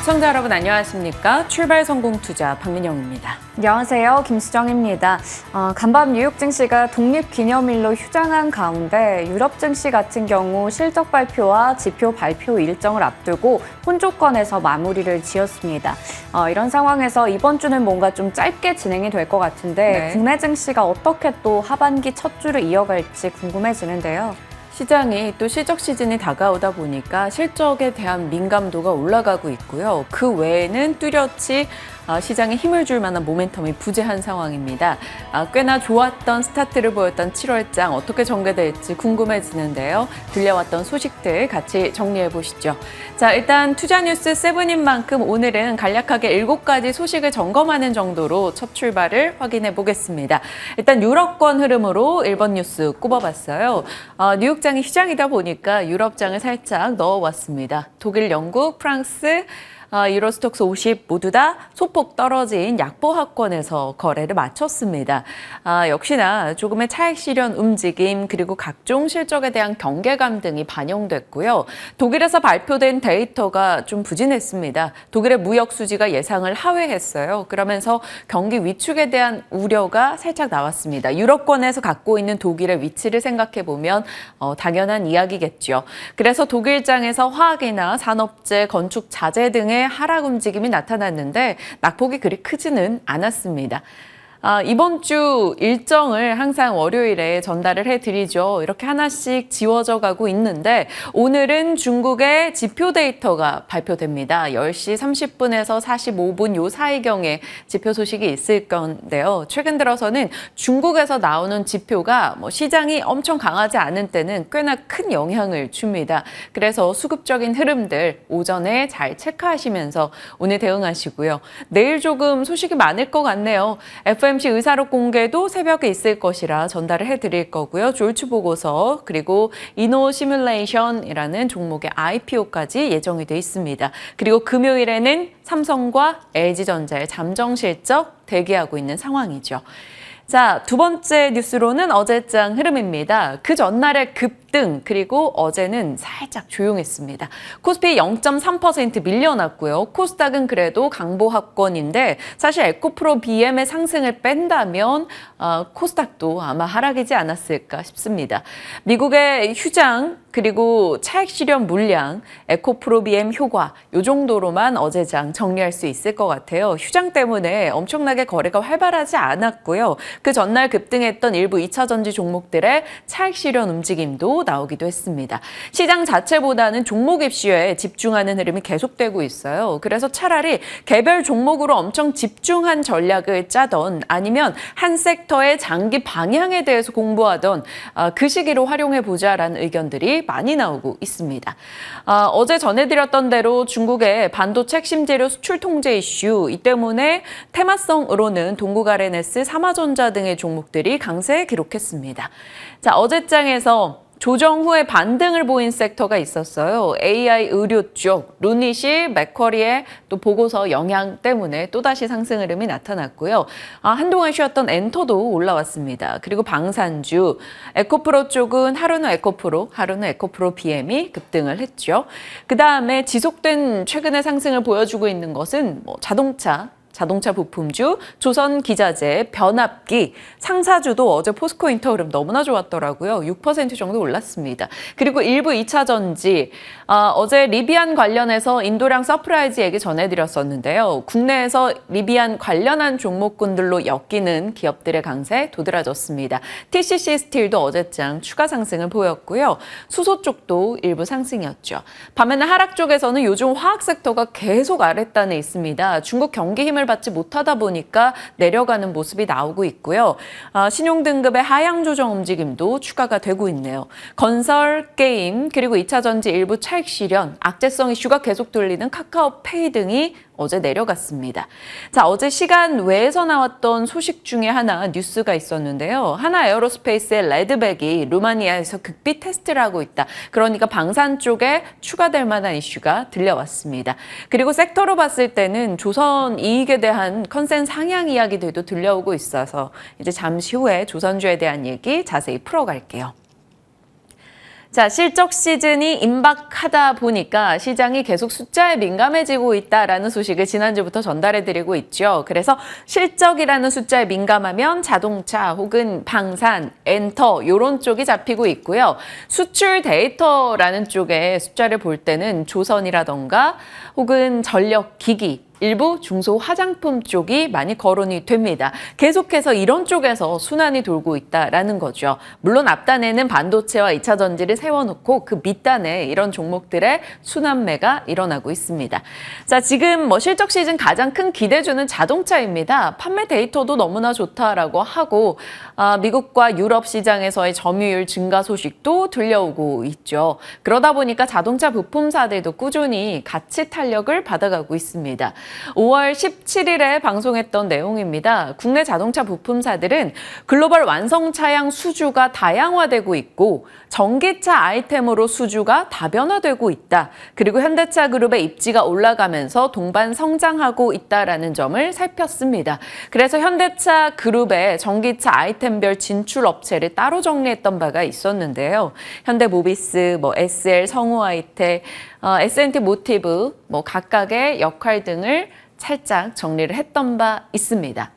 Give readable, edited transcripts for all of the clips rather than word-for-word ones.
시청자 여러분 안녕하십니까? 출발 성공 투자 박민영입니다. 안녕하세요. 김수정입니다. 간밤 뉴욕 증시가 독립기념일로 휴장한 가운데 유럽 증시 같은 경우 실적 발표와 지표 발표 일정을 앞두고 혼조권에서 마무리를 지었습니다. 이런 상황에서 이번 주는 뭔가 좀 짧게 진행이 될 것 같은데 국내 증시가 어떻게 또 하반기 첫 주를 이어갈지 궁금해지는데요. 시장이 또 실적 시즌이 다가오다 보니까 실적에 대한 민감도가 올라가고 있고요. 그 외에는 뚜렷이 시장에 힘을 줄 만한 모멘텀이 부재한 상황입니다. 꽤나 좋았던 스타트를 보였던 7월장 어떻게 전개될지 궁금해지는데요. 들려왔던 소식들 같이 정리해 보시죠. 자, 일단 투자 뉴스 7인 만큼 오늘은 간략하게 7가지 소식을 점검하는 정도로 첫 출발을 확인해 보겠습니다. 일단 유럽권 흐름으로 1번 뉴스 꼽아봤어요. 뉴욕장이 휴장이다 보니까 유럽장을 살짝 넣어왔습니다. 독일, 영국, 프랑스, 유로스톡스 50 모두 다 소폭 떨어진 약보합권에서 거래를 마쳤습니다. 역시나 조금의 차익 실현 움직임 그리고 각종 실적에 대한 경계감 등이 반영됐고요. 독일에서 발표된 데이터가 좀 부진했습니다. 독일의 무역 수지가 예상을 하회했어요. 그러면서 경기 위축에 대한 우려가 살짝 나왔습니다. 유럽권에서 갖고 있는 독일의 위치를 생각해 보면 당연한 이야기겠죠. 그래서 독일장에서 화학이나 산업재, 건축 자재 등의 하락 움직임이 나타났는데 낙폭이 그리 크지는 않았습니다. 이번 주 일정을 항상 월요일에 전달을 해드리죠. 이렇게 하나씩 지워져 가고 있는데 오늘은 중국의 지표 데이터가 발표됩니다. 10시 30분에서 45분 요 사이경에 지표 소식이 있을 건데요. 최근 들어서는 중국에서 나오는 지표가 시장이 엄청 강하지 않은 때는 꽤나 큰 영향을 줍니다. 그래서 수급적인 흐름들 오전에 잘 체크하시면서 오늘 대응하시고요. 내일 조금 소식이 많을 것 같네요. FOMC 의사록 공개도 새벽에 있을 것이라 전달을 해드릴 거고요. 졸츠 보고서 그리고 이노 시뮬레이션이라는 종목의 IPO까지 예정이 돼 있습니다. 그리고 금요일에는 삼성과 LG전자의 잠정 실적 대기하고 있는 상황이죠. 자, 두 번째 뉴스로는 어제장 흐름입니다. 그 전날의 급등 그리고 어제는 살짝 조용했습니다. 코스피 0.3% 밀려났고요. 코스닥은 그래도 강보합권인데 사실 에코프로 BM의 상승을 뺀다면 코스닥도 아마 하락이지 않았을까 싶습니다. 미국의 휴장 그리고 차익 실현 물량, 에코프로 BM 효과 이 정도로만 어제장 정리할 수 있을 것 같아요. 휴장 때문에 엄청나게 거래가 활발하지 않았고요. 그 전날 급등했던 일부 2차 전지 종목들의 차익 실현 움직임도 나오기도 했습니다. 시장 자체보다는 종목 입시에 집중하는 흐름이 계속되고 있어요. 그래서 차라리 개별 종목으로 엄청 집중한 전략을 짜던 아니면 한 섹터의 장기 방향에 대해서 공부하던 그 시기로 활용해보자라는 의견들이 많이 나오고 있습니다. 어제 전해드렸던 대로 중국의 반도체 핵심 재료 수출 통제 이슈 이 때문에 테마성으로는 동국 R&S, 삼화전자 등의 종목들이 강세 기록했습니다. 자, 어제장에서 조정 후에 반등을 보인 섹터가 있었어요. AI 의료 쪽, 루닛이 맥쿼리의 또 보고서 영향 때문에 또다시 상승 흐름이 나타났고요. 한동안 쉬었던 엔터도 올라왔습니다. 그리고 방산주, 에코프로 쪽은 하루는 에코프로 BM이 급등을 했죠. 그 다음에 지속된 최근의 상승을 보여주고 있는 것은 자동차 부품주, 조선기자재, 변압기, 상사주도 어제 포스코 인터 흐름 너무나 좋았더라고요. 6% 정도 올랐습니다. 그리고 일부 2차 전지, 어제 리비안 관련해서 인도량 서프라이즈 얘기 전해드렸었는데요. 국내에서 리비안 관련한 종목군들로 엮이는 기업들의 강세 도드라졌습니다. TCC 스틸도 어제장 추가 상승을 보였고요. 수소 쪽도 일부 상승이었죠. 반면에 하락 쪽에서는 요즘 화학 섹터가 계속 아랫단에 있습니다. 중국 경기 힘을 받지 못하다 보니까 내려가는 모습이 나오고 있고요. 신용 등급의 하향 조정 움직임도 추가가 되고 있네요. 건설, 게임, 그리고 2차 전지 일부 차익 실현, 악재성 이슈가 계속 돌리는 카카오페이 등이 어제 내려갔습니다. 자, 어제 시간 외에서 나왔던 소식 중에 하나 뉴스가 있었는데요. 하나 에어로스페이스의 레드백이 루마니아에서 극비 테스트를 하고 있다. 그러니까 방산 쪽에 추가될 만한 이슈가 들려왔습니다. 그리고 섹터로 봤을 때는 조선 이익에 대한 컨센 상향 이야기들도 들려오고 있어서 이제 잠시 후에 조선주에 대한 얘기 자세히 풀어갈게요. 자, 실적 시즌이 임박하다 보니까 시장이 계속 숫자에 민감해지고 있다라는 소식을 지난주부터 전달해드리고 있죠. 그래서 실적이라는 숫자에 민감하면 자동차 혹은 방산, 엔터 이런 쪽이 잡히고 있고요. 수출 데이터라는 쪽에 숫자를 볼 때는 조선이라던가 혹은 전력기기, 일부 중소 화장품 쪽이 많이 거론이 됩니다. 계속해서 이런 쪽에서 순환이 돌고 있다라는 거죠. 물론 앞단에는 반도체와 2차 전지를 세워놓고 그 밑단에 이런 종목들의 순환매가 일어나고 있습니다. 자, 지금 실적 시즌 가장 큰 기대주는 자동차입니다. 판매 데이터도 너무나 좋다라고 하고 미국과 유럽 시장에서의 점유율 증가 소식도 들려오고 있죠. 그러다 보니까 자동차 부품사들도 꾸준히 가치 탄력을 받아가고 있습니다. 5월 17일에 방송했던 내용입니다. 국내 자동차 부품사들은 글로벌 완성 차량 수주가 다양화되고 있고 전기차 아이템으로 수주가 다변화되고 있다. 그리고 현대차 그룹의 입지가 올라가면서 동반 성장하고 있다라는 점을 살폈습니다. 그래서 현대차 그룹의 전기차 아이템별 진출 업체를 따로 정리했던 바가 있었는데요. 현대모비스, SL, 성우아이텍, S&T 모티브 각각의 역할 등을 살짝 정리를 했던 바 있습니다.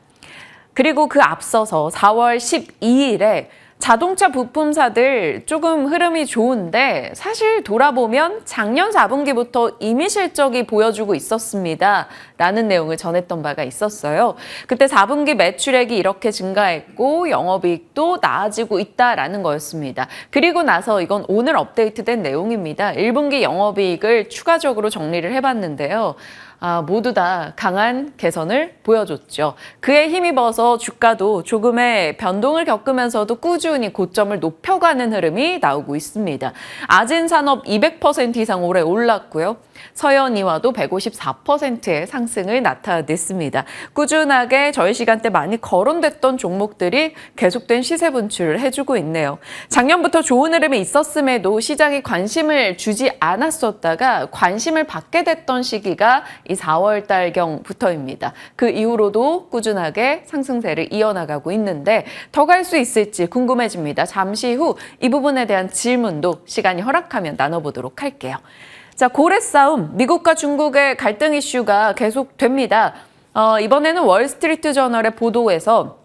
그리고 그 앞서서 4월 12일에 자동차 부품사들 조금 흐름이 좋은데 사실 돌아보면 작년 4분기부터 이미 실적이 보여주고 있었습니다. 라는 내용을 전했던 바가 있었어요. 그때 4분기 매출액이 이렇게 증가했고 영업이익도 나아지고 있다라는 거였습니다. 그리고 나서 이건 오늘 업데이트된 내용입니다. 1분기 영업이익을 추가적으로 정리를 해봤는데요. 모두 다 강한 개선을 보여줬죠. 그에 힘입어서 주가도 조금의 변동을 겪으면서도 꾸준히 고점을 높여가는 흐름이 나오고 있습니다. 아진산업 200% 이상 올해 올랐고요. 서현이와도 154%의 상승을 나타냈습니다. 꾸준하게 저희 시간대 많이 거론됐던 종목들이 계속된 시세 분출을 해주고 있네요. 작년부터 좋은 흐름이 있었음에도 시장이 관심을 주지 않았었다가 관심을 받게 됐던 시기가 이 4월 달경부터입니다. 그 이후로도 꾸준하게 상승세를 이어나가고 있는데 더 갈 수 있을지 궁금해집니다. 잠시 후 이 부분에 대한 질문도 시간이 허락하면 나눠보도록 할게요. 자, 고래 싸움, 미국과 중국의 갈등 이슈가 계속됩니다. 이번에는 월스트리트 저널의 보도에서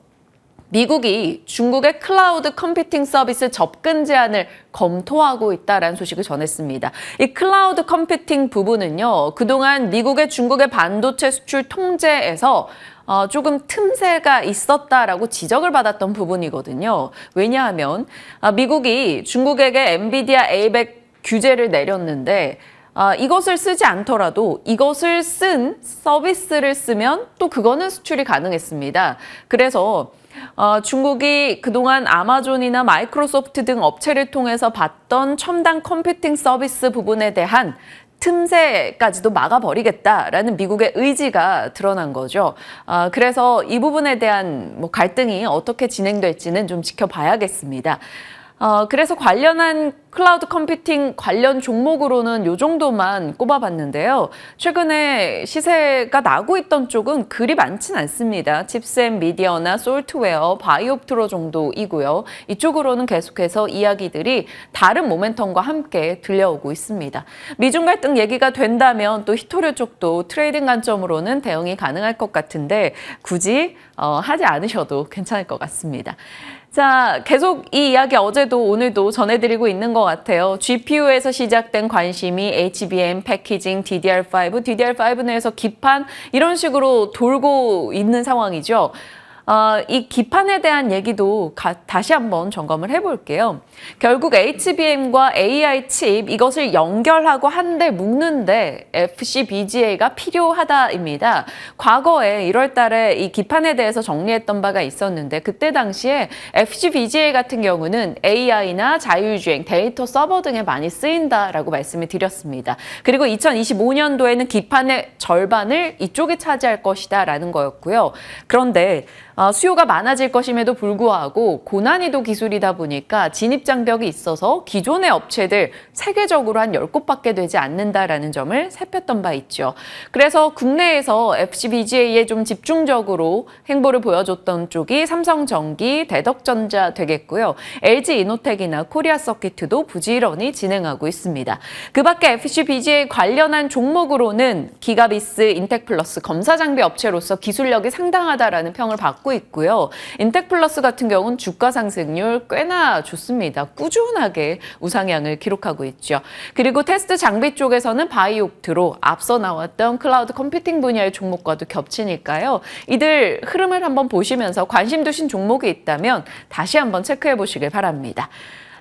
미국이 중국의 클라우드 컴퓨팅 서비스 접근 제한을 검토하고 있다는 소식을 전했습니다. 이 클라우드 컴퓨팅 부분은요, 그동안 미국의 중국의 반도체 수출 통제에서 조금 틈새가 있었다라고 지적을 받았던 부분이거든요. 왜냐하면 미국이 중국에게 엔비디아 A100 규제를 내렸는데 이것을 쓰지 않더라도 이것을 쓴 서비스를 쓰면 또 그거는 수출이 가능했습니다. 그래서 중국이 그동안 아마존이나 마이크로소프트 등 업체를 통해서 받던 첨단 컴퓨팅 서비스 부분에 대한 틈새까지도 막아버리겠다라는 미국의 의지가 드러난 거죠. 그래서 이 부분에 대한 갈등이 어떻게 진행될지는 좀 지켜봐야겠습니다. 그래서 관련한 클라우드 컴퓨팅 관련 종목으로는 이 정도만 꼽아봤는데요. 최근에 시세가 나고 있던 쪽은 그리 많진 않습니다. 칩스앤미디어나 솔트웨어, 바이옵트로 정도이고요. 이쪽으로는 계속해서 이야기들이 다른 모멘텀과 함께 들려오고 있습니다. 미중 갈등 얘기가 된다면 또 히토류 쪽도 트레이딩 관점으로는 대응이 가능할 것 같은데 굳이 하지 않으셔도 괜찮을 것 같습니다. 자, 계속 이 이야기 어제도 오늘도 전해드리고 있는 것 같아요. GPU에서 시작된 관심이 HBM, 패키징, DDR5, DDR5 내에서 기판 이런 식으로 돌고 있는 상황이죠. 이 기판에 대한 얘기도 다시 한번 점검을 해볼게요. 결국 HBM과 AI 칩 이것을 연결하고 한데 묶는데 FCBGA가 필요하다입니다. 과거에 1월 달에 이 기판에 대해서 정리했던 바가 있었는데 그때 당시에 FCBGA 같은 경우는 AI나 자율주행, 데이터 서버 등에 많이 쓰인다라고 말씀을 드렸습니다. 그리고 2025년도에는 기판의 절반을 이쪽이 차지할 것이다라는 거였고요. 그런데 수요가 많아질 것임에도 불구하고 고난이도 기술이다 보니까 진입 장벽이 있어서 기존의 업체들 세계적으로 한 10곳밖에 되지 않는다라는 점을 살폈던 바 있죠. 그래서 국내에서 FCBGA에 좀 집중적으로 행보를 보여줬던 쪽이 삼성전기, 대덕전자 되겠고요. LG이노텍이나 코리아서킷도 부지런히 진행하고 있습니다. 그 밖에 FCBGA 관련한 종목으로는 기가비스, 인텍플러스 검사 장비 업체로서 기술력이 상당하다라는 평을 받고 있고요. 인텍플러스 같은 경우는 주가 상승률 꽤나 좋습니다. 꾸준하게 우상향을 기록하고 있죠. 그리고 테스트 장비 쪽에서는 바이옥트로 앞서 나왔던 클라우드 컴퓨팅 분야의 종목과도 겹치니까요. 이들 흐름을 한번 보시면서 관심 두신 종목이 있다면 다시 한번 체크해 보시길 바랍니다.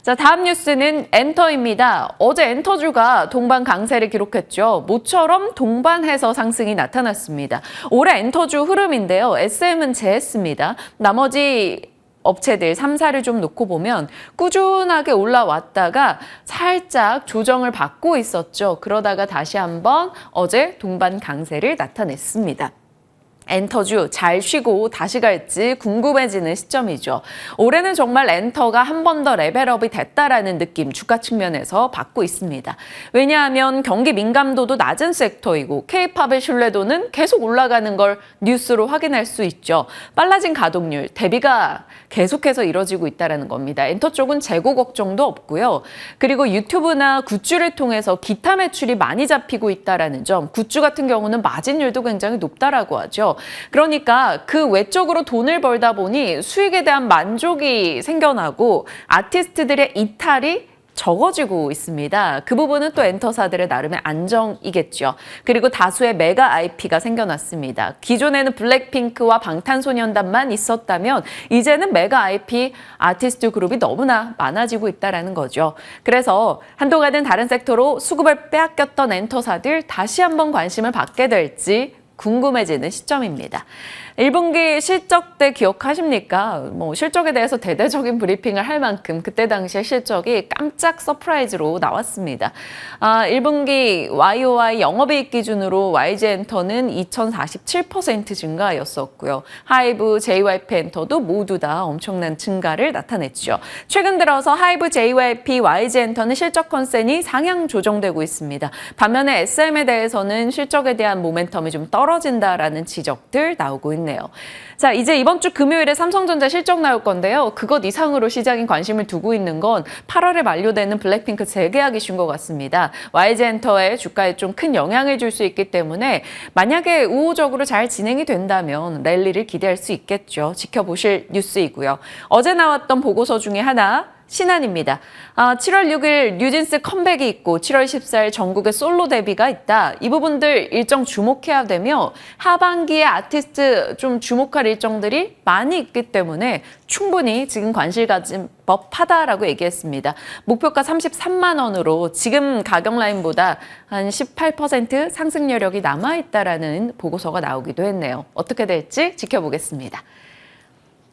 자, 다음 뉴스는 엔터입니다. 어제 엔터주가 동반 강세를 기록했죠. 모처럼 동반해서 상승이 나타났습니다. 올해 엔터주 흐름인데요. SM은 제했습니다. 나머지 업체들 3사를 좀 놓고 보면 꾸준하게 올라왔다가 살짝 조정을 받고 있었죠. 그러다가 다시 한번 어제 동반 강세를 나타냈습니다. 엔터주 잘 쉬고 다시 갈지 궁금해지는 시점이죠. 올해는 정말 엔터가 한 번 더 레벨업이 됐다라는 느낌 주가 측면에서 받고 있습니다. 왜냐하면 경기 민감도도 낮은 섹터이고 K-팝의 신뢰도는 계속 올라가는 걸 뉴스로 확인할 수 있죠. 빨라진 가동률, 대비가 계속해서 이뤄지고 있다는 겁니다. 엔터 쪽은 재고 걱정도 없고요. 그리고 유튜브나 굿즈를 통해서 기타 매출이 많이 잡히고 있다는 점, 굿즈 같은 경우는 마진율도 굉장히 높다라고 하죠. 그러니까 그 외적으로 돈을 벌다 보니 수익에 대한 만족이 생겨나고 아티스트들의 이탈이 적어지고 있습니다. 그 부분은 또 엔터사들의 나름의 안정이겠죠. 그리고 다수의 메가 IP가 생겨났습니다. 기존에는 블랙핑크와 방탄소년단만 있었다면 이제는 메가 IP 아티스트 그룹이 너무나 많아지고 있다는 거죠. 그래서 한동안은 다른 섹터로 수급을 빼앗겼던 엔터사들 다시 한번 관심을 받게 될지 궁금해지는 시점입니다. 1분기 실적 때 기억하십니까? 실적에 대해서 대대적인 브리핑을 할 만큼 그때 당시에 실적이 깜짝 서프라이즈로 나왔습니다. 1분기 YOY 영업이익 기준으로 YG엔터는 2047% 증가였었고요. 하이브, JYP엔터도 모두 다 엄청난 증가를 나타냈죠. 최근 들어서 하이브, JYP, YG엔터는 실적 컨센이 상향 조정되고 있습니다. 반면에 SM에 대해서는 실적에 대한 모멘텀이 좀 떨어진다라는 지적들 나오고 있네요. 자, 이제 이번 주 금요일에 삼성전자 실적 나올 건데요. 그것 이상으로 시장이 관심을 두고 있는 건 8월에 만료되는 블랙핑크 재계약 이슈인 것 같습니다. YG엔터의 주가에 좀 큰 영향을 줄 수 있기 때문에 만약에 우호적으로 잘 진행이 된다면 랠리를 기대할 수 있겠죠. 지켜보실 뉴스이고요. 어제 나왔던 보고서 중에 하나, 신한입니다. 7월 6일 뉴진스 컴백이 있고 7월 14일 전국에 솔로 데뷔가 있다. 이 부분들 일정 주목해야 되며 하반기에 아티스트 좀 주목할 일정들이 많이 있기 때문에 충분히 지금 관심 가진 법하다라고 얘기했습니다. 목표가 33만 원으로 지금 가격 라인보다 한 18% 상승 여력이 남아있다라는 보고서가 나오기도 했네요. 어떻게 될지 지켜보겠습니다.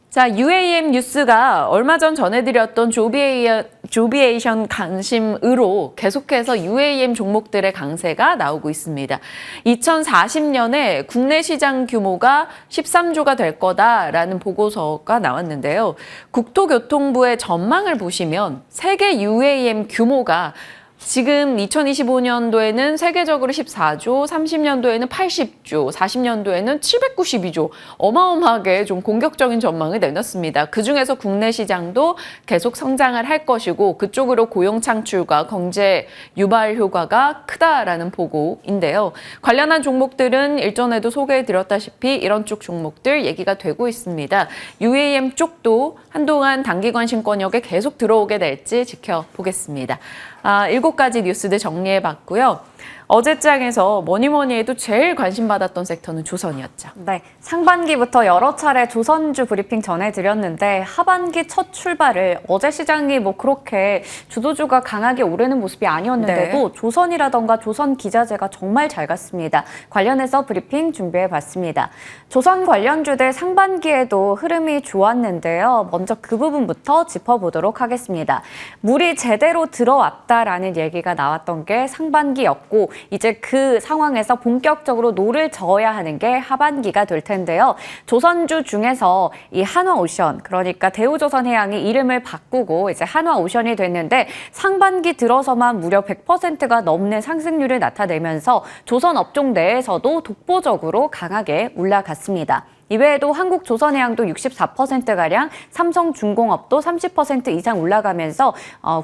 자, UAM 뉴스가 얼마 전 전해드렸던 조비에이션 관심으로 계속해서 UAM 종목들의 강세가 나오고 있습니다. 2040년에 국내 시장 규모가 13조가 될 거다라는 보고서가 나왔는데요. 국토교통부의 전망을 보시면 세계 UAM 규모가 지금 2025년도에는 세계적으로 14조, 30년도에는 80조, 40년도에는 792조, 어마어마하게 좀 공격적인 전망을 내놨습니다. 그중에서 국내 시장도 계속 성장을 할 것이고 그쪽으로 고용 창출과 경제 유발 효과가 크다라는 보고인데요. 관련한 종목들은 일전에도 소개해드렸다시피 이런 쪽 종목들 얘기가 되고 있습니다. UAM 쪽도 한동안 단기관 신권역에 계속 들어오게 될지 지켜보겠습니다. 7가지 뉴스들 정리해봤고요. 어제장에서 뭐니뭐니 해도 제일 관심받았던 섹터는 조선이었죠. 네, 상반기부터 여러 차례 조선주 브리핑 전해드렸는데 하반기 첫 출발을 어제 시장이 그렇게 주도주가 강하게 오르는 모습이 아니었는데도 조선이라던가 조선 기자재가 정말 잘 갔습니다. 관련해서 브리핑 준비해봤습니다. 조선 관련주들 상반기에도 흐름이 좋았는데요. 먼저 그 부분부터 짚어보도록 하겠습니다. 물이 제대로 들어왔다라는 얘기가 나왔던 게 상반기였고 이제 그 상황에서 본격적으로 노를 저어야 하는 게 하반기가 될 텐데요. 조선주 중에서 이 한화오션, 그러니까 대우조선해양이 이름을 바꾸고 이제 한화오션이 됐는데 상반기 들어서만 무려 100%가 넘는 상승률을 나타내면서 조선 업종 내에서도 독보적으로 강하게 올라갔습니다. 이외에도 한국조선해양도 64%가량, 삼성중공업도 30% 이상 올라가면서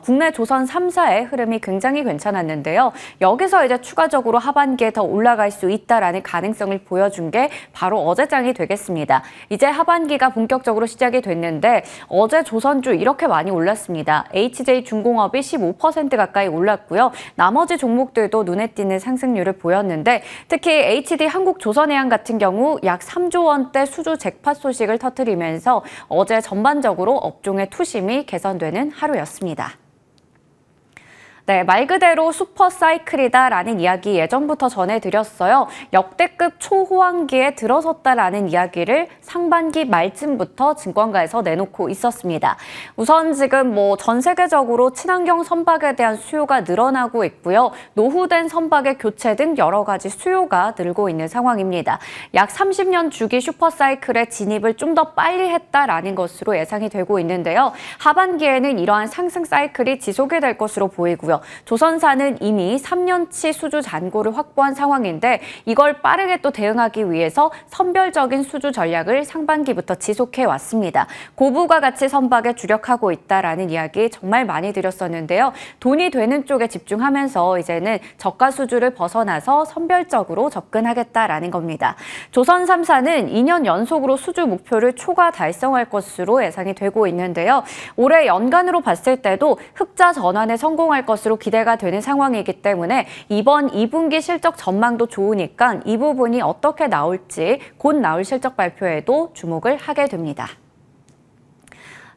국내 조선 3사의 흐름이 굉장히 괜찮았는데요. 여기서 이제 추가적으로 하반기에 더 올라갈 수 있다라는 가능성을 보여준 게 바로 어제장이 되겠습니다. 이제 하반기가 본격적으로 시작이 됐는데 어제 조선주 이렇게 많이 올랐습니다. HJ중공업이 15% 가까이 올랐고요. 나머지 종목들도 눈에 띄는 상승률을 보였는데 특히 HD 한국조선해양 같은 경우 약 3조 원 수주 잭팟 소식을 터뜨리면서 어제 전반적으로 업종의 투심이 개선되는 하루였습니다. 네, 말 그대로 슈퍼 사이클이다라는 이야기 예전부터 전해드렸어요. 역대급 초호황기에 들어섰다라는 이야기를 상반기 말쯤부터 증권가에서 내놓고 있었습니다. 우선 지금 전 세계적으로 친환경 선박에 대한 수요가 늘어나고 있고요. 노후된 선박의 교체 등 여러 가지 수요가 늘고 있는 상황입니다. 약 30년 주기 슈퍼 사이클의 진입을 좀 더 빨리 했다라는 것으로 예상이 되고 있는데요. 하반기에는 이러한 상승 사이클이 지속이 될 것으로 보이고요. 조선사는 이미 3년치 수주 잔고를 확보한 상황인데 이걸 빠르게 또 대응하기 위해서 선별적인 수주 전략을 상반기부터 지속해 왔습니다. 고부가 가치 선박에 주력하고 있다라는 이야기 정말 많이 드렸었는데요. 돈이 되는 쪽에 집중하면서 이제는 저가 수주를 벗어나서 선별적으로 접근하겠다라는 겁니다. 조선 3사는 2년 연속으로 수주 목표를 초과 달성할 것으로 예상이 되고 있는데요. 올해 연간으로 봤을 때도 흑자 전환에 성공할 것으로 기대가 되는 상황이기 때문에 이번 2분기 실적 전망도 좋으니까 이 부분이 어떻게 나올지 곧 나올 실적 발표에도 주목을 하게 됩니다.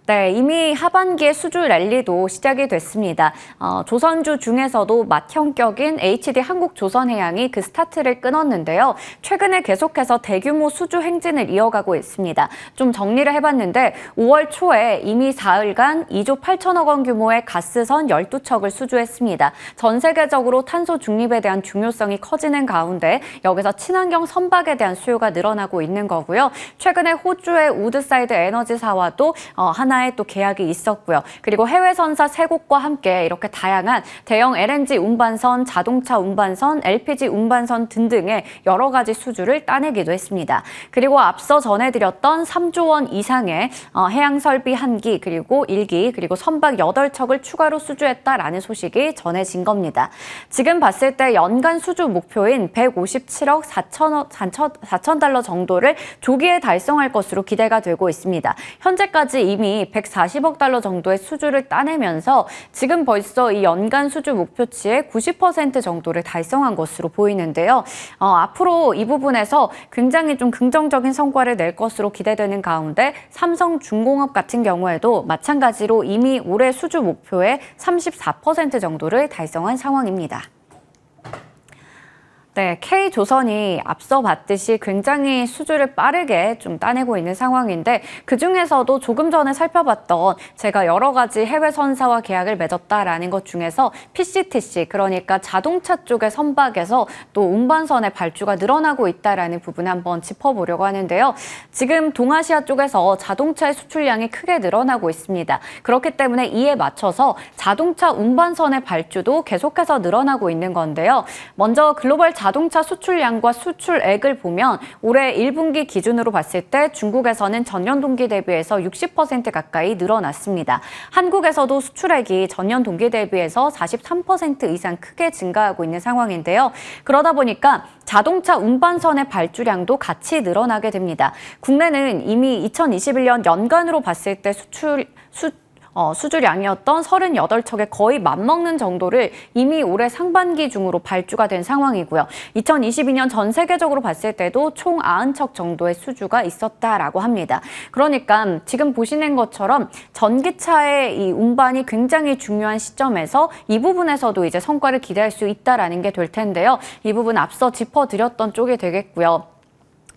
네, 이미 하반기에 수주 랠리도 시작이 됐습니다. 조선주 중에서도 맏형격인 HD 한국조선해양이 그 스타트를 끊었는데요. 최근에 계속해서 대규모 수주 행진을 이어가고 있습니다. 좀 정리를 해봤는데 5월 초에 이미 사흘간 2조 8천억 원 규모의 가스선 12척을 수주했습니다. 전 세계적으로 탄소 중립에 대한 중요성이 커지는 가운데 여기서 친환경 선박에 대한 수요가 늘어나고 있는 거고요. 최근에 호주의 우드사이드 에너지사와도 하나의 또 계약이 있었고요. 그리고 해외 선사 3곳과 함께 이렇게 다양한 대형 LNG 운반선, 자동차 운반선, LPG 운반선 등등의 여러 가지 수주를 따내기도 했습니다. 그리고 앞서 전해드렸던 3조 원 이상의 해양 설비 1기, 그리고 1기, 그리고 선박 8척을 추가로 수주했다라는 소식이 전해진 겁니다. 지금 봤을 때 연간 수주 목표인 157억 4천 달러 정도를 조기에 달성할 것으로 기대가 되고 있습니다. 현재까지 이미 140억 달러 정도의 수주를 따내면서 지금 벌써 이 연간 수주 목표치의 90% 정도를 달성한 것으로 보이는데요. 앞으로 이 부분에서 굉장히 좀 긍정적인 성과를 낼 것으로 기대되는 가운데 삼성중공업 같은 경우에도 마찬가지로 이미 올해 수주 목표의 34% 정도를 달성한 상황입니다. 네, K조선이 앞서 봤듯이 굉장히 수주를 빠르게 좀 따내고 있는 상황인데 그중에서도 조금 전에 살펴봤던 제가 여러 가지 해외 선사와 계약을 맺었다라는 것 중에서 PCTC, 그러니까 자동차 쪽의 선박에서 또 운반선의 발주가 늘어나고 있다라는 부분을 한번 짚어보려고 하는데요. 지금 동아시아 쪽에서 자동차의 수출량이 크게 늘어나고 있습니다. 그렇기 때문에 이에 맞춰서 자동차 운반선의 발주도 계속해서 늘어나고 있는 건데요. 먼저 글로벌 자동차 수출량과 수출액을 보면 올해 1분기 기준으로 봤을 때 중국에서는 전년 동기 대비해서 60% 가까이 늘어났습니다. 한국에서도 수출액이 전년 동기 대비해서 43% 이상 크게 증가하고 있는 상황인데요. 그러다 보니까 자동차 운반선의 발주량도 같이 늘어나게 됩니다. 국내는 이미 2021년 연간으로 봤을 때 수주량이었던 38척에 거의 맞먹는 정도를 이미 올해 상반기 중으로 발주가 된 상황이고요. 2022년 전 세계적으로 봤을 때도 총 90척 정도의 수주가 있었다라고 합니다. 그러니까 지금 보시는 것처럼 전기차의 이 운반이 굉장히 중요한 시점에서 이 부분에서도 이제 성과를 기대할 수 있다라는 게 될 텐데요. 이 부분 앞서 짚어드렸던 쪽이 되겠고요.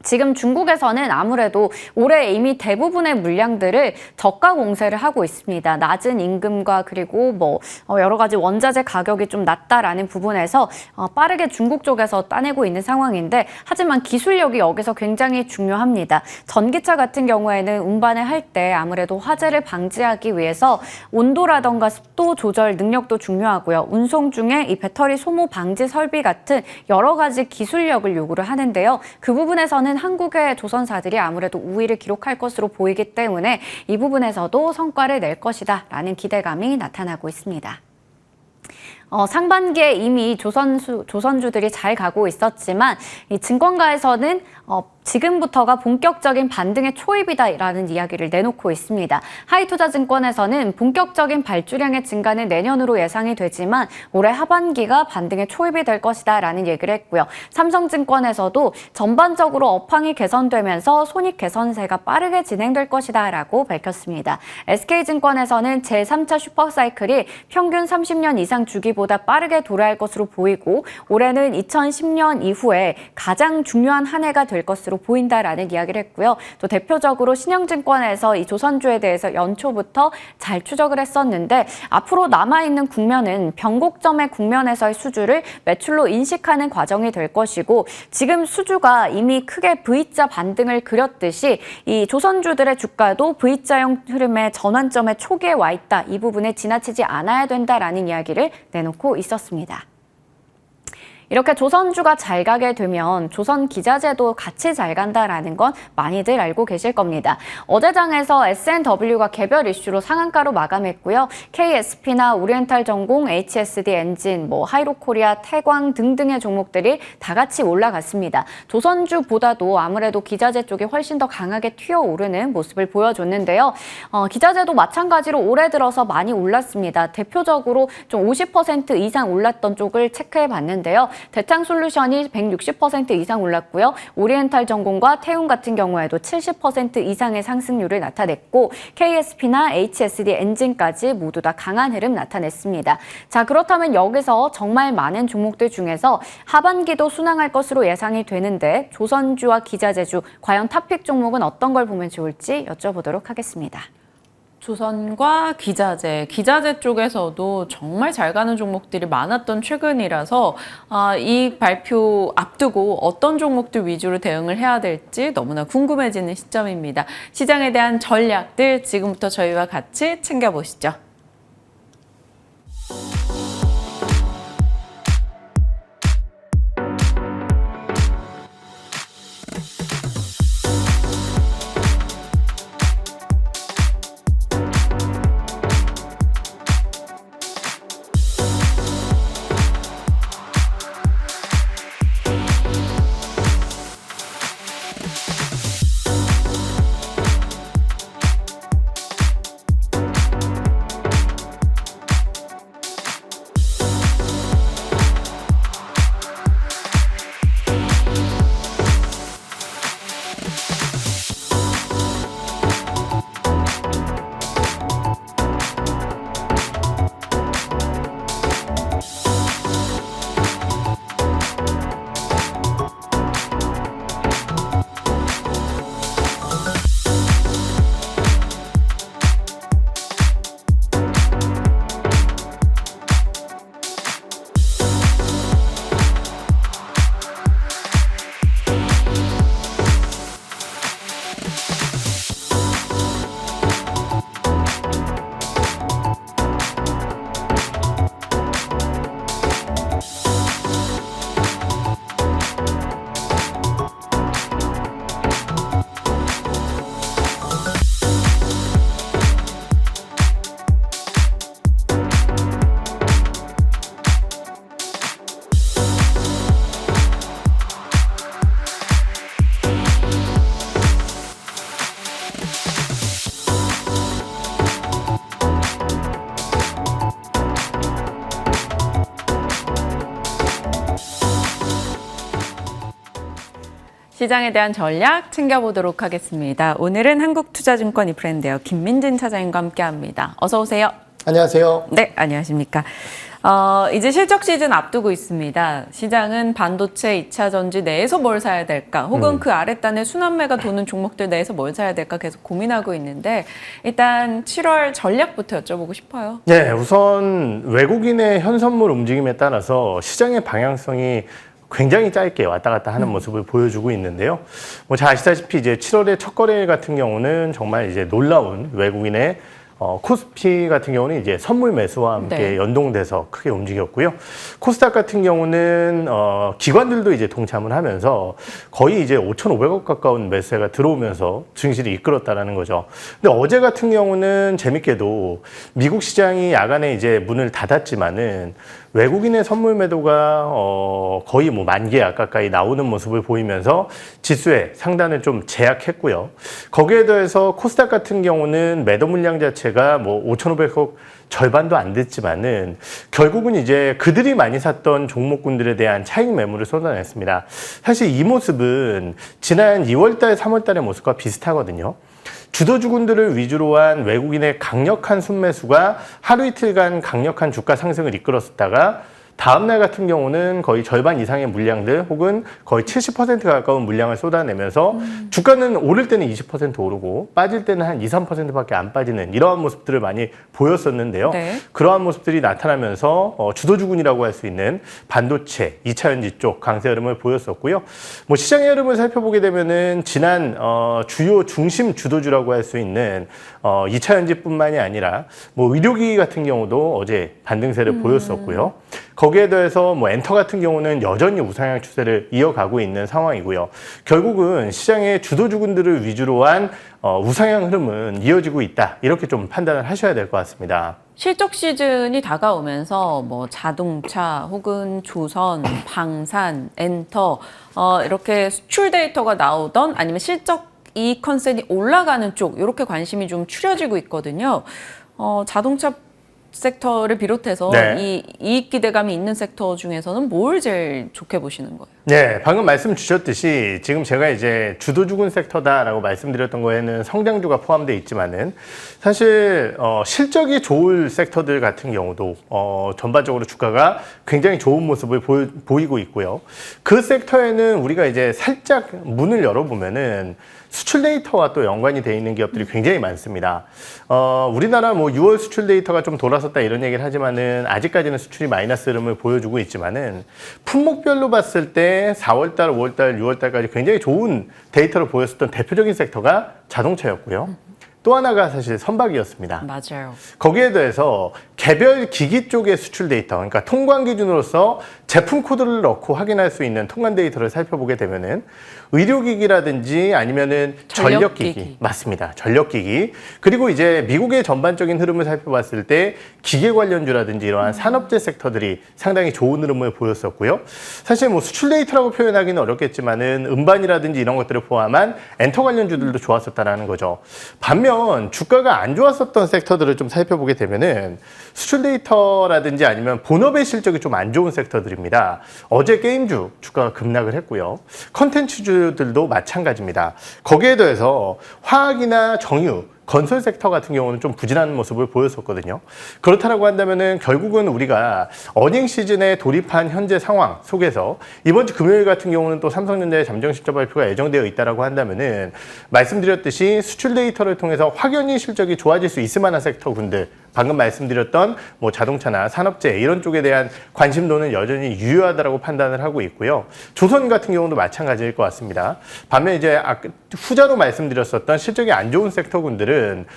지금 중국에서는 아무래도 올해 이미 대부분의 물량들을 저가 공세를 하고 있습니다. 낮은 임금과 그리고 여러 가지 원자재 가격이 좀 낮다라는 부분에서 빠르게 중국 쪽에서 따내고 있는 상황인데, 하지만 기술력이 여기서 굉장히 중요합니다. 전기차 같은 경우에는 운반을 할 때 아무래도 화재를 방지하기 위해서 온도라던가 습도 조절 능력도 중요하고요. 운송 중에 이 배터리 소모 방지 설비 같은 여러 가지 기술력을 요구를 하는데요. 그 부분에서는 한국의 조선사들이 아무래도 우위를 기록할 것으로 보이기 때문에 이 부분에서도 성과를 낼 것이다라는 기대감이 나타나고 있습니다. 상반기에 이미 조선주들이 잘 가고 있었지만 이 증권가에서는 지금부터가 본격적인 반등의 초입이다라는 이야기를 내놓고 있습니다. 하이투자증권에서는 본격적인 발주량의 증가는 내년으로 예상이 되지만 올해 하반기가 반등의 초입이 될 것이다라는 얘기를 했고요. 삼성증권에서도 전반적으로 업황이 개선되면서 손익 개선세가 빠르게 진행될 것이다라고 밝혔습니다. SK증권에서는 제3차 슈퍼사이클이 평균 30년 이상 주기보다 빠르게 도래할 것으로 보이고, 올해는 2010년 이후에 가장 중요한 한 해가 될 것으로 보인다라는 이야기를 했고요. 또 대표적으로 신영증권에서 이 조선주에 대해서 연초부터 잘 추적을 했었는데, 앞으로 남아있는 국면은 변곡점의 국면에서의 수주를 매출로 인식하는 과정이 될 것이고, 지금 수주가 이미 크게 V자 반등을 그렸듯이 이 조선주들의 주가도 V자형 흐름의 전환점의 초기에 와 있다. 이 부분에 지나치지 않아야 된다라는 이야기를 내놓고 있었습니다. 이렇게 조선주가 잘 가게 되면 조선 기자재도 같이 잘 간다라는 건 많이들 알고 계실 겁니다. 어제 장에서 S&W가 개별 이슈로 상한가로 마감했고요. KSP나 오리엔탈전공, HSD 엔진, 하이로코리아, 태광 등등의 종목들이 다 같이 올라갔습니다. 조선주보다도 아무래도 기자재 쪽이 훨씬 더 강하게 튀어오르는 모습을 보여줬는데요. 기자재도 마찬가지로 올해 들어서 많이 올랐습니다. 대표적으로 좀 50% 이상 올랐던 쪽을 체크해 봤는데요. 대창솔루션이 160% 이상 올랐고요. 오리엔탈전공과 태웅 같은 경우에도 70% 이상의 상승률을 나타냈고, KSP나 HSD 엔진까지 모두 다 강한 흐름 나타냈습니다. 자, 그렇다면 여기서 정말 많은 종목들 중에서 하반기도 순항할 것으로 예상이 되는데, 조선주와 기자재주, 과연 탑픽 종목은 어떤 걸 보면 좋을지 여쭤보도록 하겠습니다. 조선과 기자재 쪽에서도 정말 잘 가는 종목들이 많았던 최근이라서 이 발표 앞두고 어떤 종목들 위주로 대응을 해야 될지 너무나 궁금해지는 시점입니다. 시장에 대한 전략들 지금부터 저희와 같이 챙겨보시죠. 시장에 대한 전략 챙겨보도록 하겠습니다. 오늘은 한국투자증권 이프랜드요 김민진 차장님과 함께합니다. 어서 오세요. 안녕하세요. 네, 안녕하십니까. 이제 실적 시즌 앞두고 있습니다. 시장은 반도체, 2차 전지 내에서 뭘 사야 될까? 혹은 그 아랫단에 순환매가 도는 종목들 내에서 뭘 사야 될까? 계속 고민하고 있는데 일단 7월 전략부터 여쭤보고 싶어요. 네, 우선 외국인의 현선물 움직임에 따라서 시장의 방향성이 굉장히 짧게 왔다 갔다 하는 모습을 보여주고 있는데요. 뭐 잘 아시다시피 이제 7월의 첫 거래일 같은 경우는 정말 이제 놀라운 외국인의 코스피 같은 경우는 이제 선물 매수와 함께 네. 연동돼서 크게 움직였고요. 코스닥 같은 경우는 기관들도 이제 동참을 하면서 거의 이제 5,500억 가까운 매수세가 들어오면서 증시를 이끌었다라는 거죠. 근데 어제 같은 경우는 재밌게도 미국 시장이 야간에 이제 문을 닫았지만은 외국인의 선물 매도가 거의 뭐 10,000개 가까이 나오는 모습을 보이면서 지수의 상단을 좀 제약했고요. 거기에 더해서 코스닥 같은 경우는 매도 물량 자체가 뭐 5,500억 절반도 안 됐지만은 결국은 이제 그들이 많이 샀던 종목군들에 대한 차익 매물을 쏟아냈습니다. 사실 이 모습은 지난 2월달, 3월달의 모습과 비슷하거든요. 주도주군들을 위주로 한 외국인의 강력한 순매수가 하루 이틀간 강력한 주가 상승을 이끌었다가 다음날 같은 경우는 거의 절반 이상의 물량들 혹은 거의 70% 가까운 물량을 쏟아내면서 주가는 오를 때는 20% 오르고 빠질 때는 한 2, 3%밖에 안 빠지는 이러한 모습들을 많이 보였었는데요. 네. 그러한 모습들이 나타나면서 주도주군이라고 할 수 있는 반도체, 2차 전지 쪽 강세 흐름을 보였었고요. 뭐 시장의 흐름을 살펴보게 되면은 지난 주요 중심 주도주라고 할 수 있는 2차 전지뿐만이 아니라 뭐 의료기기 같은 경우도 어제 반등세를 보였었고요. 거기에 더해서 뭐 엔터 같은 경우는 여전히 우상향 추세를 이어가고 있는 상황이고요. 결국은 시장의 주도주군들을 위주로 한 우상향 흐름은 이어지고 있다. 이렇게 좀 판단을 하셔야 될 것 같습니다. 실적 시즌이 다가오면서 뭐 자동차 혹은 조선, 방산, 엔터 이렇게 수출 데이터가 나오던 아니면 실적 이 컨센이 올라가는 쪽 이렇게 관심이 좀 추려지고 있거든요. 자동차 섹터를 비롯해서 네. 이 이익 기대감이 있는 섹터 중에서는 뭘 제일 좋게 보시는 거예요? 네, 방금 말씀 주셨듯이 지금 제가 이제 주도주군 섹터다라고 말씀드렸던 거에는 성장주가 포함되어 있지만은 사실 실적이 좋을 섹터들 같은 경우도 전반적으로 주가가 굉장히 좋은 모습을 보이고 있고요. 그 섹터에는 우리가 이제 살짝 문을 열어보면은 수출 데이터와 또 연관이 돼 있는 기업들이 굉장히 많습니다. 우리나라 뭐 6월 수출 데이터가 좀 돌아섰다 이런 얘기를 하지만은 아직까지는 수출이 마이너스 흐름을 보여주고 있지만은 품목별로 봤을 때 4월달, 5월달, 6월달까지 굉장히 좋은 데이터를 보였었던 대표적인 섹터가 자동차였고요. 또 하나가 사실 선박이었습니다. 맞아요. 거기에 대해서 개별 기기 쪽의 수출 데이터, 그러니까 통관 기준으로서 제품 코드를 넣고 확인할 수 있는 통관 데이터를 살펴보게 되면은 의료기기라든지 아니면은 전력기기. 맞습니다. 전력기기. 그리고 이제 미국의 전반적인 흐름을 살펴봤을 때 기계 관련주라든지 이러한 산업재 섹터들이 상당히 좋은 흐름을 보였었고요. 사실 뭐 수출 데이터라고 표현하기는 어렵겠지만은 음반이라든지 이런 것들을 포함한 엔터 관련주들도 좋았었다라는 거죠. 반면 주가가 안 좋았었던 섹터들을 좀 살펴보게 되면은 수출 데이터라든지 아니면 본업의 실적이 좀 안 좋은 섹터들입니다. 어제 게임주 주가가 급락을 했고요. 컨텐츠주들도 마찬가지입니다. 거기에 더해서 화학이나 정유, 건설 섹터 같은 경우는 좀 부진한 모습을 보였었거든요. 그렇다고 한다면은 결국은 우리가 어닝 시즌에 돌입한 현재 상황 속에서 이번 주 금요일 같은 경우는 또 삼성전자의 잠정 실적 발표가 예정되어 있다라고 한다면은 말씀드렸듯이 수출 데이터를 통해서 확연히 실적이 좋아질 수 있을 만한 섹터군들, 방금 말씀드렸던 뭐 자동차나 산업재 이런 쪽에 대한 관심도는 여전히 유효하다라고 판단을 하고 있고요. 조선 같은 경우도 마찬가지일 것 같습니다. 반면 이제 후자로 말씀드렸었던 실적이 안 좋은 섹터군들은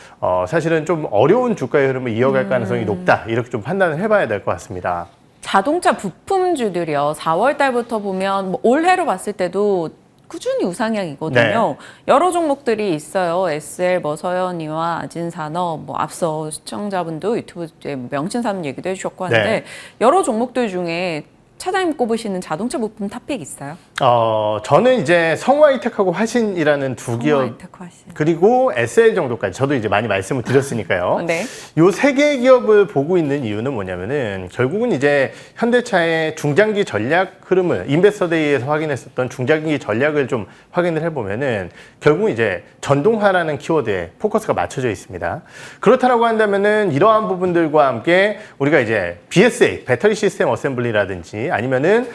사실은 좀 어려운 주가의 흐름을 이어갈 가능성이 높다 이렇게 좀 판단을 해봐야 될 것 같습니다. 자동차 부품주들이요. 4월 달부터 보면 뭐 올해로 봤을 때도 꾸준히 우상향이거든요. 여러 종목들이 있어요. SL, 뭐 서현이와 아진산업, 뭐 앞서 시청자분도 유튜브 명신산 얘기도 해주셨고 하는데 여러 종목들 중에 차장님 꼽으시는 자동차 부품 탑픽 있어요? 저는 이제 성우하이텍하고 화신이라는 두 기업 성우하이텍, 화신. 그리고 SL 정도까지 저도 이제 많이 말씀을 드렸으니까요. 네. 요 세 개의 기업을 보고 있는 이유는 뭐냐면은 결국은 이제 현대차의 중장기 전략 흐름을 인베스터데이에서 확인했었던 중장기 전략을 좀 확인을 해보면은 결국은 이제 전동화라는 키워드에 포커스가 맞춰져 있습니다. 그렇다라고 한다면은 이러한 부분들과 함께 우리가 이제 BSA 배터리 시스템 어셈블리라든지 아니면은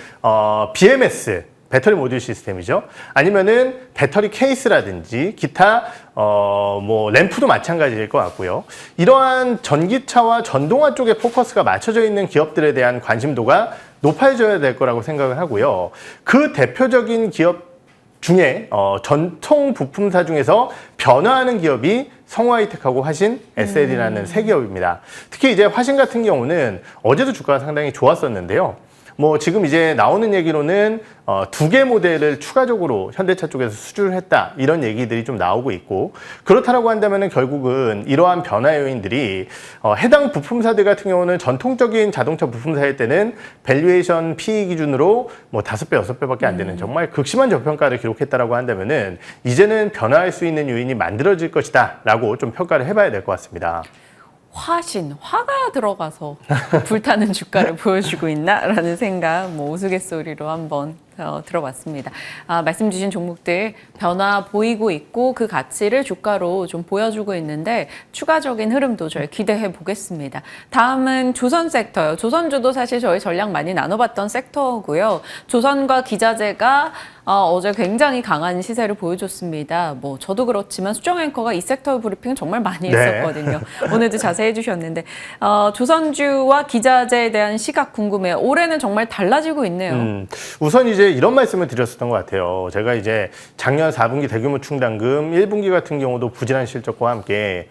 BMS 배터리 모듈 시스템이죠. 아니면은 배터리 케이스라든지 기타 뭐 램프도 마찬가지일 것 같고요. 이러한 전기차와 전동화 쪽에 포커스가 맞춰져 있는 기업들에 대한 관심도가 높아져야 될 거라고 생각을 하고요. 그 대표적인 기업 중에 전통 부품사 중에서 변화하는 기업이 성우하이텍하고 화신, SL이라는 세 기업입니다. 특히 이제 화신 같은 경우는 어제도 주가가 상당히 좋았었는데요. 뭐 지금 이제 나오는 얘기로는 두 개 모델을 추가적으로 현대차 쪽에서 수주를 했다 이런 얘기들이 좀 나오고 있고 그렇다라고 한다면은 결국은 이러한 변화 요인들이 해당 부품사들 같은 경우는 전통적인 자동차 부품사일 때는 밸류에이션 PE 기준으로 뭐 5배, 6배밖에 안 되는 정말 극심한 저평가를 기록했다라고 한다면은 이제는 변화할 수 있는 요인이 만들어질 것이다라고 좀 평가를 해봐야 될 것 같습니다. 화신, 화가 들어가서 불타는 주가를 보여주고 있나라는 생각 뭐 우스갯소리로 한번 들어봤습니다. 말씀 주신 종목들 변화 보이고 있고 그 가치를 주가로 좀 보여주고 있는데 추가적인 흐름도 저희 기대해 보겠습니다. 다음은 조선 섹터요. 조선주도 사실 저희 전략 많이 나눠봤던 섹터고요. 조선과 기자재가 어제 굉장히 강한 시세를 보여줬습니다. 뭐 저도 그렇지만 수정 앵커가 이 섹터 브리핑 정말 많이 했었거든요. 오늘도 자세히 해주셨는데 조선주와 기자재에 대한 시각 궁금해요. 올해는 정말 달라지고 있네요. 우선 이제 이런 말씀을 드렸었던 것 같아요. 제가 이제 작년 4분기 대규모 충당금, 1분기 같은 경우도 부진한 실적과 함께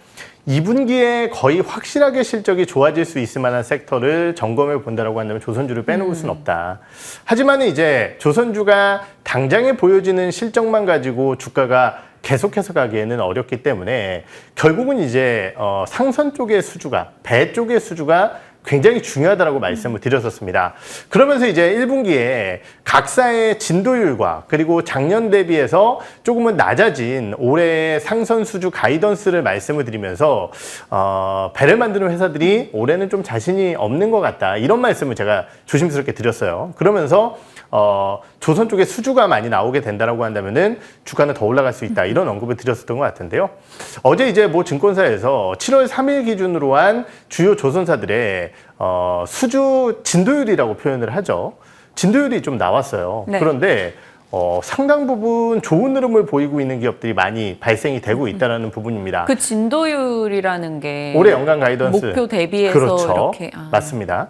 2분기에 거의 확실하게 실적이 좋아질 수 있을 만한 섹터를 점검해 본다라고 한다면 조선주를 빼놓을 수는 없다. 하지만 이제 조선주가 당장에 보여지는 실적만 가지고 주가가 계속해서 가기에는 어렵기 때문에 결국은 이제 상선 쪽의 수주가, 배 쪽의 수주가 굉장히 중요하다고 말씀을 드렸었습니다. 그러면서 이제 1분기에 각사의 진도율과 그리고 작년 대비해서 조금은 낮아진 올해의 상선 수주 가이던스를 말씀을 드리면서 배를 만드는 회사들이 올해는 좀 자신이 없는 것 같다. 이런 말씀을 제가 조심스럽게 드렸어요. 그러면서 조선 쪽에 수주가 많이 나오게 된다라고 한다면은 주가는 더 올라갈 수 있다. 이런 언급을 드렸었던 것 같은데요. 어제 이제 뭐 증권사에서 7월 3일 기준으로 한 주요 조선사들의 수주 진도율이라고 표현을 하죠. 진도율이 좀 나왔어요. 네. 그런데 상당 부분 좋은 흐름을 보이고 있는 기업들이 많이 발생이 되고 있다는 부분입니다. 그 진도율이라는 게 올해 연간 가이던스 목표 대비해서 그렇죠. 이렇게 맞습니다.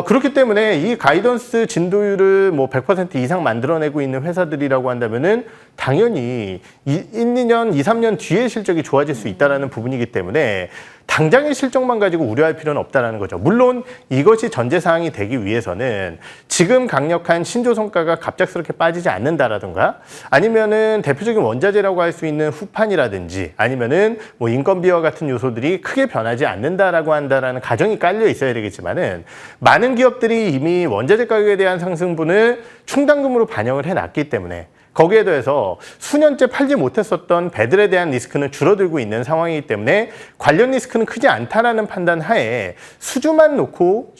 그렇기 때문에 이 가이던스 진도율을 뭐 100% 이상 만들어내고 있는 회사들이라고 한다면은 당연히 1, 2년, 2, 3년 뒤에 실적이 좋아질 수 있다는 부분이기 때문에 당장의 실적만 가지고 우려할 필요는 없다는 거죠. 물론 이것이 전제사항이 되기 위해서는 지금 강력한 신조성과가 갑작스럽게 빠지지 않는다라든가 아니면은 대표적인 원자재라고 할 수 있는 후판이라든지 아니면은 뭐 인건비와 같은 요소들이 크게 변하지 않는다라고 한다라는 가정이 깔려 있어야 되겠지만은 많은 기업들이 이미 원자재 가격에 대한 상승분을 충당금으로 반영을 해놨기 때문에 거기에 더해서 수년째 팔지 못했었던 배들에 대한 리스크는 줄어들고 있는 상황이기 때문에 관련 리스크는 크지 않다라는 판단 하에 수주만 놓고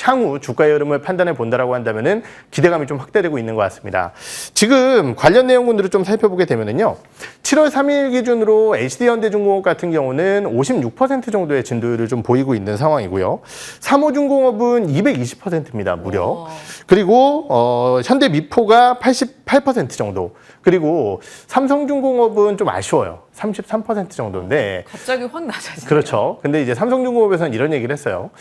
향후 주가의 흐름을 판단해 본다라고 한다면은 기대감이 좀 확대되고 있는 것 같습니다. 지금 관련 내용들을 좀 살펴보게 되면은요. 7월 3일 기준으로 HD현대중공업 같은 경우는 56% 정도의 진도율을 좀 보이고 있는 상황이고요. 삼호중공업은 220%입니다, 무려. 그리고 현대미포가 88% 정도. 그리고 삼성중공업은 좀 아쉬워요. 33% 정도인데. 갑자기 확 낮아지네요. 그렇죠. 근데 이제 삼성중공업에서는 이런 얘기를 했어요.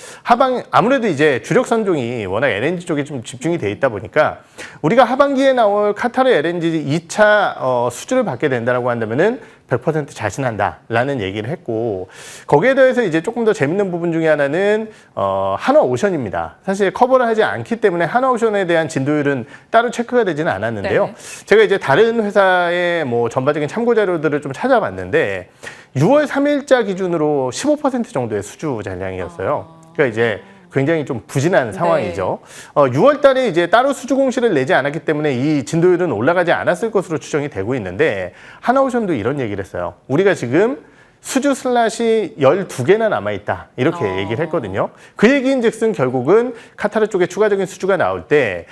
아무래도 이제 주력 선종이 워낙 LNG 쪽에 좀 집중이 돼 있다 보니까 우리가 하반기에 나올 카타르 LNG 2차 수주를 받게 된다라고 한다면은 100% 자신한다라는 얘기를 했고 거기에 대해서 이제 조금 더 재밌는 부분 중에 하나는 한화오션입니다. 사실 커버를 하지 않기 때문에 한화오션에 대한 진도율은 따로 체크가 되지는 않았는데요. 네. 제가 이제 다른 회사의 뭐 전반적인 참고 자료들을 좀 찾아봤는데 6월 3일자 기준으로 15% 정도의 수주 잔량이었어요. 그러니까 이제 굉장히 좀 부진한 상황이죠. 6월 달에 이제 따로 수주 공시를 내지 않았기 때문에 이 진도율은 올라가지 않았을 것으로 추정이 되고 있는데 하나오션도 이런 얘기를 했어요. 우리가 지금 수주 슬롯이 12개나 남아있다. 이렇게 얘기를 했거든요. 그 얘기인즉슨 결국은 카타르 쪽에 추가적인 수주가 나올 때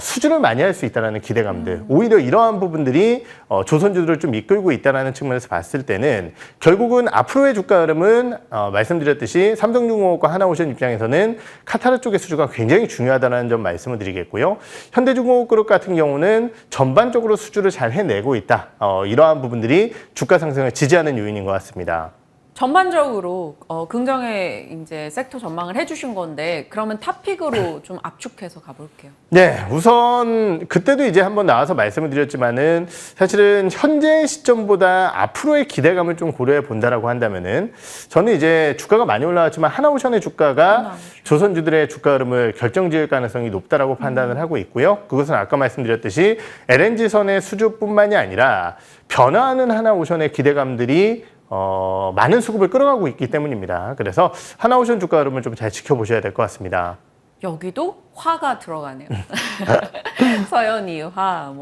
수주를 많이 할 수 있다는 기대감들, 오히려 이러한 부분들이 조선주들을 좀 이끌고 있다는 측면에서 봤을 때는 결국은 앞으로의 주가 흐름은 말씀드렸듯이 삼성중공업과 하나오션 입장에서는 카타르 쪽의 수주가 굉장히 중요하다는 점 말씀을 드리겠고요. 현대중공업그룹 같은 경우는 전반적으로 수주를 잘 해내고 있다. 이러한 부분들이 주가 상승을 지지하는 요인인 것 같습니다. 전반적으로 긍정의 이제 섹터 전망을 해주신 건데 그러면 탑픽으로 좀 압축해서 가볼게요. 네, 우선 그때도 이제 한번 나와서 말씀을 드렸지만은 사실은 현재 시점보다 앞으로의 기대감을 좀 고려해 본다라고 한다면은 저는 이제 주가가 많이 올라왔지만 하나오션의 주가가 조선주들의 주가 흐름을 결정지을 가능성이 높다라고 판단을 하고 있고요. 그것은 아까 말씀드렸듯이 LNG선의 수주뿐만이 아니라 변화하는 하나오션의 기대감들이 많은 수급을 끌어가고 있기 때문입니다. 그래서 하나오션 주가 흐름을 좀 잘 지켜보셔야 될 것 같습니다. 여기도 화가 들어가네요. 서연이 화,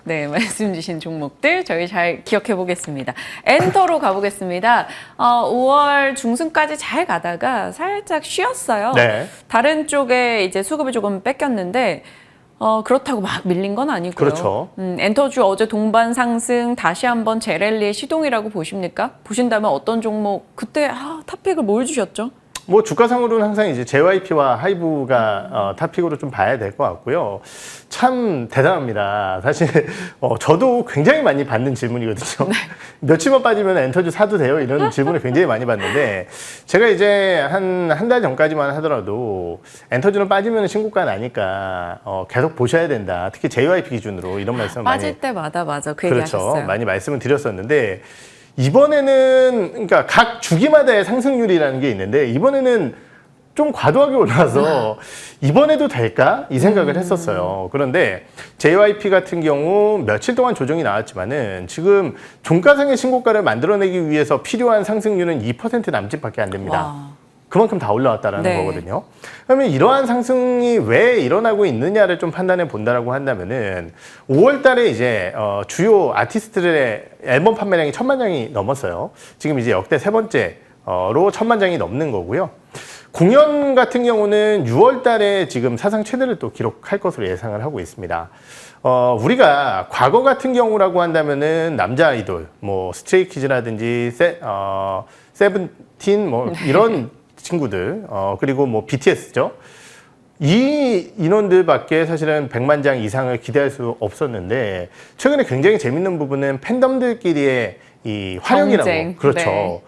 네, 말씀 주신 종목들 저희 잘 기억해 보겠습니다. 엔터로 가보겠습니다. 5월 중순까지 잘 가다가 살짝 쉬었어요. 네. 다른 쪽에 이제 수급을 조금 뺏겼는데 그렇다고 막 밀린 건 아니고요. 그렇죠. 엔터주 어제 동반 상승 다시 한번 재랠리의 시동이라고 보십니까? 보신다면 어떤 종목 그때 탑픽을 뭘 주셨죠? 뭐 주가상으로는 항상 이제 JYP와 하이브가 탑픽으로 좀 봐야 될 것 같고요. 참 대단합니다. 사실 저도 굉장히 많이 받는 질문이거든요. 네. 며칠만 빠지면 엔터주 사도 돼요? 이런 질문을 굉장히 많이 받는데 제가 이제 한 달 전까지만 하더라도 엔터주는 빠지면 신고가 나니까 계속 보셔야 된다. 특히 JYP 기준으로 이런 말씀을 많이 빠질 때마다 맞아 그 그렇죠. 얘기하셨어요. 많이 말씀을 드렸었는데 이번에는 그러니까 각 주기마다의 상승률이라는 게 있는데 이번에는 좀 과도하게 올라서 이번에도 될까? 이 생각을 했었어요. 그런데 JYP 같은 경우 며칠 동안 조정이 나왔지만은 지금 종가상의 신고가를 만들어내기 위해서 필요한 상승률은 2% 남짓밖에 안 됩니다. 와. 그만큼 다 올라왔다라는 네. 거거든요. 그러면 이러한 상승이 왜 일어나고 있느냐를 좀 판단해 본다라고 한다면은 5월 달에 이제 주요 아티스트들의 앨범 판매량이 1000만 장이 넘었어요. 지금 이제 역대 세 번째로 1000만 장이 넘는 거고요. 공연 같은 경우는 6월 달에 지금 사상 최대를 또 기록할 것으로 예상을 하고 있습니다. 우리가 과거 같은 경우라고 한다면은 남자 아이돌, 뭐 스트레이키즈라든지 세븐틴 뭐 이런 친구들, 그리고 뭐 BTS죠. 이 인원들밖에 사실은 100만 장 이상을 기대할 수 없었는데 최근에 굉장히 재밌는 부분은 팬덤들끼리의 이 활용이라고 경쟁. 그렇죠. 네.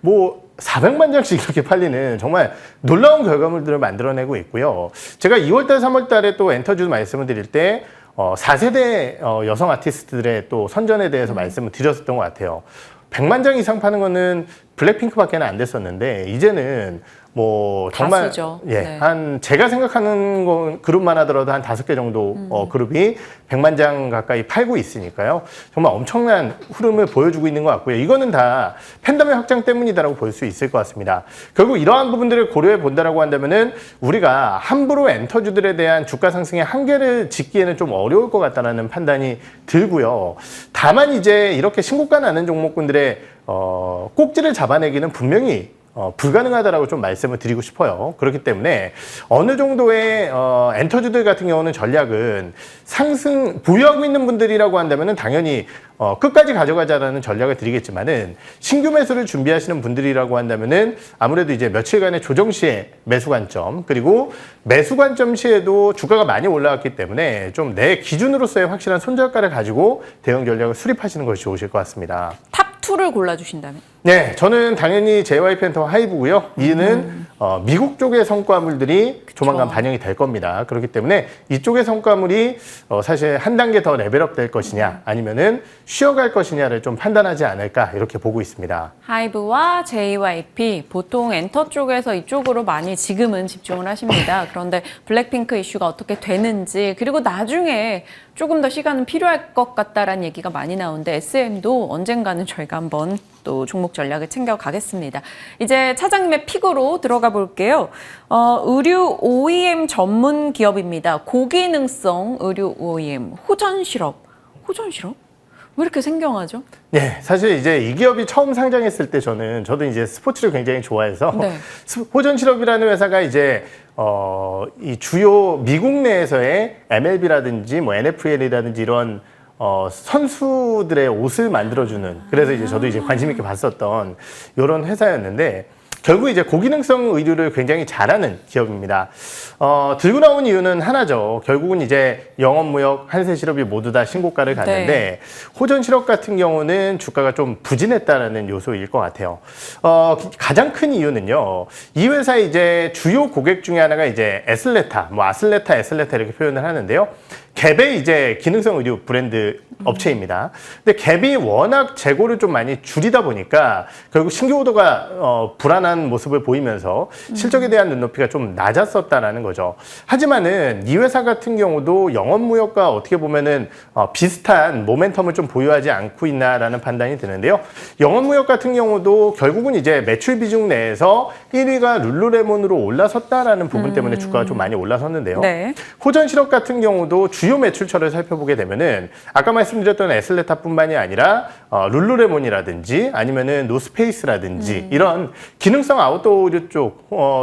뭐 400만 장씩 이렇게 팔리는 정말 놀라운 결과물들을 만들어내고 있고요. 제가 2월달, 3월달에 또 엔터주 말씀을 드릴 때 4세대 여성 아티스트들의 또 선전에 대해서 말씀을 드렸었던 것 같아요. 100만 장 이상 파는 거는 블랙핑크밖에 안 됐었는데 이제는 뭐 정말 다수죠. 예, 네. 한 제가 생각하는 건 그룹만 하더라도 한 5개 정도 그룹이 100만 장 가까이 팔고 있으니까요. 정말 엄청난 흐름을 보여주고 있는 것 같고요. 이거는 다 팬덤의 확장 때문이다라고 볼 수 있을 것 같습니다. 결국 이러한 부분들을 고려해 본다라고 한다면은 우리가 함부로 엔터주들에 대한 주가 상승의 한계를 짓기에는 좀 어려울 것 같다는 판단이 들고요. 다만 이제 이렇게 신고가 나는 종목군들의 꼭지를 잡아내기는 분명히 불가능하다라고 좀 말씀을 드리고 싶어요. 그렇기 때문에 어느 정도의 엔터주들 같은 경우는 전략은 상승 보유하고 있는 분들이라고 한다면은 당연히 끝까지 가져가자라는 전략을 드리겠지만은 신규 매수를 준비하시는 분들이라고 한다면은 아무래도 이제 며칠간의 조정 시에 매수 관점 그리고 매수 관점 시에도 주가가 많이 올라왔기 때문에 좀 내 기준으로서의 확실한 손절가를 가지고 대응 전략을 수립하시는 것이 좋으실 것 같습니다. 탑2를 골라주신다면? 네, 저는 당연히 JYP 엔터 하이브고요. 이는 미국 쪽의 성과물들이 조만간 반영이 될 겁니다. 그렇기 때문에 이쪽의 성과물이 사실 한 단계 더 레벨업 될 것이냐 아니면은 쉬어갈 것이냐를 좀 판단하지 않을까 이렇게 보고 있습니다. 하이브와 JYP 보통 엔터 쪽에서 이쪽으로 많이 지금은 집중을 하십니다. 그런데 블랙핑크 이슈가 어떻게 되는지 그리고 나중에 조금 더 시간은 필요할 것 같다라는 얘기가 많이 나오는데 SM도 언젠가는 저희가 한번 또 종목 전략을 챙겨가겠습니다. 이제 차장님의 픽으로 들어가 볼게요. 의류 OEM 전문 기업입니다. 고기능성 의류 OEM 호전실업. 호전실업? 왜 이렇게 생경하죠? 네, 사실 이제 이 기업이 처음 상장했을 때 저도 이제 스포츠를 굉장히 좋아해서 네. 호전실업이라는 회사가 이제 이 주요 미국 내에서의 MLB라든지 뭐 NFL이라든지 이런 선수들의 옷을 만들어주는, 그래서 이제 저도 이제 관심 있게 봤었던 이런 회사였는데, 결국 이제 고기능성 의류를 굉장히 잘하는 기업입니다. 들고 나온 이유는 하나죠. 결국은 이제 영업무역, 한세실업이 모두 다 신고가를 갔는데, 네. 호전실업 같은 경우는 주가가 좀 부진했다는 요소일 것 같아요. 가장 큰 이유는요. 이 회사의 이제 주요 고객 중에 하나가 이제 에슬레타, 뭐 아슬레타, 에슬레타 이렇게 표현을 하는데요. 갭의 이제 기능성 의류 브랜드 업체입니다. 근데 갭이 워낙 재고를 좀 많이 줄이다 보니까 결국 신규 오더가 불안한 모습을 보이면서 실적에 대한 눈높이가 좀 낮았었다라는 거죠. 하지만은 이 회사 같은 경우도 영업무역과 어떻게 보면은 비슷한 모멘텀을 좀 보유하지 않고 있나라는 판단이 드는데요. 영업무역 같은 경우도 결국은 이제 매출 비중 내에서 1위가 룰루레몬으로 올라섰다라는 부분 때문에 주가가 좀 많이 올라섰는데요. 네. 호전실업 같은 경우도 주요 매출처를 살펴보게 되면은 아까 말씀드렸던 에슬레타뿐만이 아니라 룰루레몬이라든지 아니면은 노스페이스라든지 이런 기능성 아웃도어 의류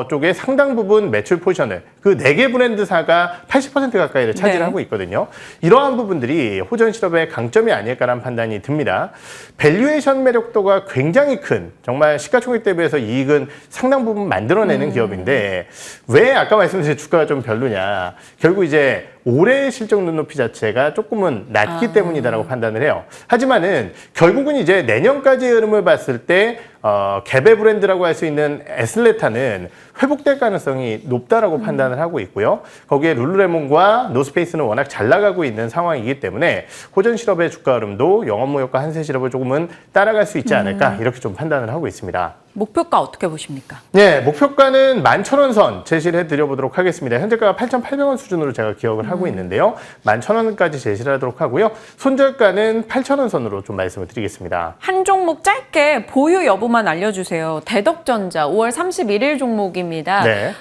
쪽에 상당 부분 매출 포지션을 그 4개 브랜드사가 80% 가까이를 차지하고 있거든요. 이러한 부분들이 호전실업의 강점이 아닐까라는 판단이 듭니다. 밸류에이션 매력도가 굉장히 큰, 정말 시가총액 대비해서 이익은 상당 부분 만들어내는 기업인데 왜 아까 말씀드린 주가가 좀 별로냐. 결국 이제 올해의 실적 눈높이 자체가 조금은 낮기 때문이다라고 판단을 해요. 하지만은 결국은 이제 내년까지의 흐름을 봤을 때 갭의 브랜드라고 할 수 있는 에슬레타는 회복될 가능성이 높다라고 판단을 하고 있고요. 거기에 룰루레몬과 노스페이스는 워낙 잘 나가고 있는 상황이기 때문에 호전실업의 주가 흐름도 영업무역과 한세실업을 조금은 따라갈 수 있지 않을까 이렇게 좀 판단을 하고 있습니다. 목표가 어떻게 보십니까? 네, 목표가는 11,000원 선 제시를 해드려보도록 하겠습니다. 현재가가 8,800원 수준으로 제가 기억을 하고 있는데요. 11,000원까지 제시를 하도록 하고요. 손절가는 8,000원 선으로 좀 말씀을 드리겠습니다. 한 종목 짧게 보유 여부만 알려주세요. 대덕전자 5월 31일 종목입니다. 네.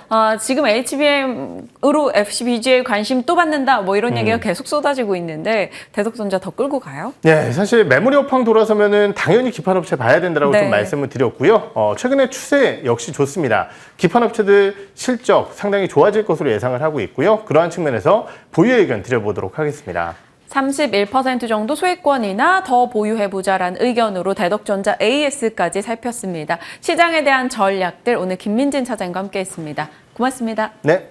지금 HBM으로 FCBG에 관심 또 받는다 뭐 이런 얘기가 계속 쏟아지고 있는데 대덕전자 더 끌고 가요? 네, 사실 메모리 업황 돌아서면은 당연히 기판업체 봐야 된다라고 네. 좀 말씀을 드렸고요. 최근에 추세 역시 좋습니다. 기판업체들 실적 상당히 좋아질 것으로 예상을 하고 있고요. 그러한 측면에서 보유 의견 드려보도록 하겠습니다. 31% 정도 소액권이나 더 보유해보자라는 의견으로 대덕전자 AS까지 살폈습니다. 시장에 대한 전략들 오늘 김민진 차장과 함께했습니다. 고맙습니다. 네.